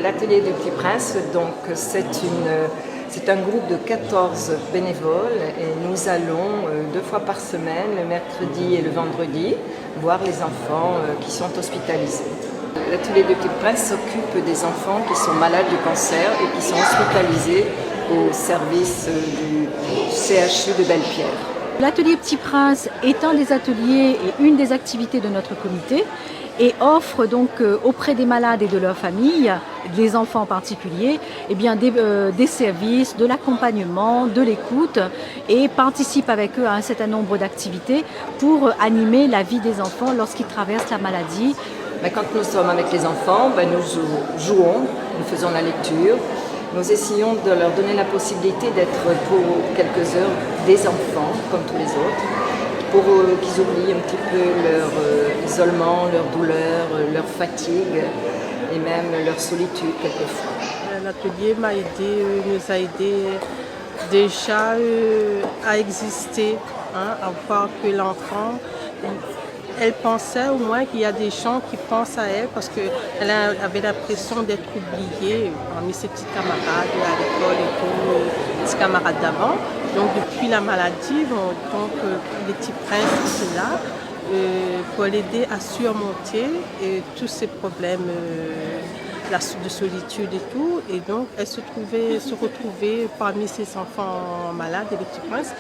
L'atelier du Petit Prince, donc, c'est un groupe de 14 bénévoles et nous allons 2 fois par semaine, le mercredi et le vendredi, voir les enfants qui sont hospitalisés. L'atelier du Petit Prince s'occupe des enfants qui sont malades du cancer et qui sont hospitalisés au service du CHU de Belle-Pierre. L'atelier Petit Prince est un des ateliers et une des activités de notre comité et offre donc auprès des malades et de leurs familles, des enfants en particulier, eh bien des services, de l'accompagnement, de l'écoute et participe avec eux à un certain nombre d'activités pour animer la vie des enfants lorsqu'ils traversent la maladie. Quand nous sommes avec les enfants, nous jouons, nous faisons la lecture. Nous essayons de leur donner la possibilité d'être pour quelques heures des enfants, comme tous les autres, pour qu'ils oublient un petit peu leur isolement, leur douleur, leur fatigue et même leur solitude quelquefois. L'atelier nous a aidé déjà à exister, à voir que l'enfant, elle pensait au moins qu'il y a des gens qui pensent à elle parce qu'elle avait l'impression d'être oubliée parmi ses petits camarades à l'école et tous ses camarades d'avant. Donc depuis la maladie, les petits princes étaient là pour l'aider à surmonter tous ces problèmes de solitude et tout. Et donc elle se retrouvait parmi ces enfants malades et les petits princes.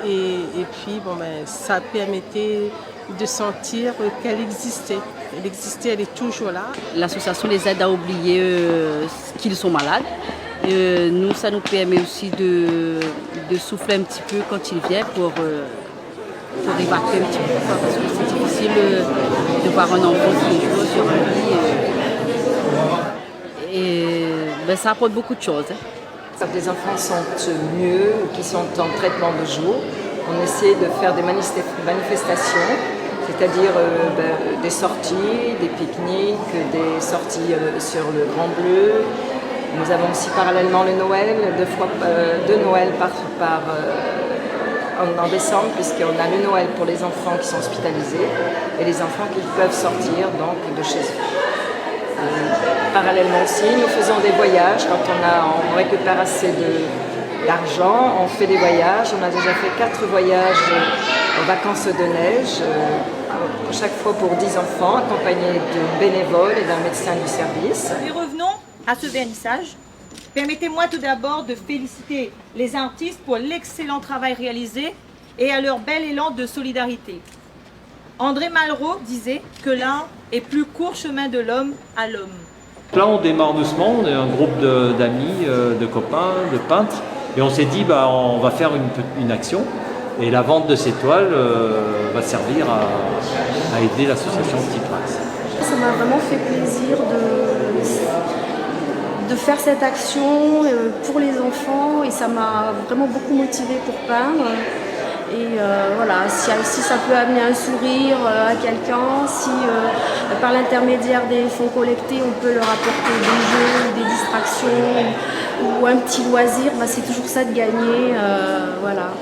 Et puis ça permettait de sentir qu'elle existait. Elle existait, elle est toujours là. L'association les aide à oublier qu'ils sont malades. Nous, ça nous permet aussi de souffler un petit peu quand ils viennent pour évacuer un petit peu. Parce que c'est difficile de voir un enfant qui joue sur un lit. Et ça apporte beaucoup de choses. Quand les enfants sont mieux ou qui sont en traitement de jour, on essaie de faire des manifestations, c'est-à-dire des sorties, des pique-niques, des sorties sur le Grand Bleu. Nous avons aussi parallèlement le Noël, 2 Noëls en décembre, puisqu'on a le Noël pour les enfants qui sont hospitalisés et les enfants qui peuvent sortir donc de chez eux. Parallèlement aussi, nous faisons des voyages quand on récupère assez d'argent, on fait des voyages. On a déjà fait 4 voyages en vacances de neige, chaque fois pour 10 enfants, accompagnés de bénévoles et d'un médecin du service. Et revenons à ce vernissage. Permettez-moi tout d'abord de féliciter les artistes pour l'excellent travail réalisé et à leur bel élan de solidarité. André Malraux disait que l'un est plus court chemin de l'homme à l'homme. Là, on démarre doucement, on est un groupe d'amis, de copains, de peintres, et on s'est dit on va faire une action. Et la vente de ces toiles va servir à aider l'association Petit Prince. Ça m'a vraiment fait plaisir de faire cette action pour les enfants et ça m'a vraiment beaucoup motivée pour peindre. Et voilà, si ça peut amener un sourire à quelqu'un, si par l'intermédiaire des fonds collectés, on peut leur apporter des jeux, des distractions ou un petit loisir, c'est toujours ça de gagner. Voilà.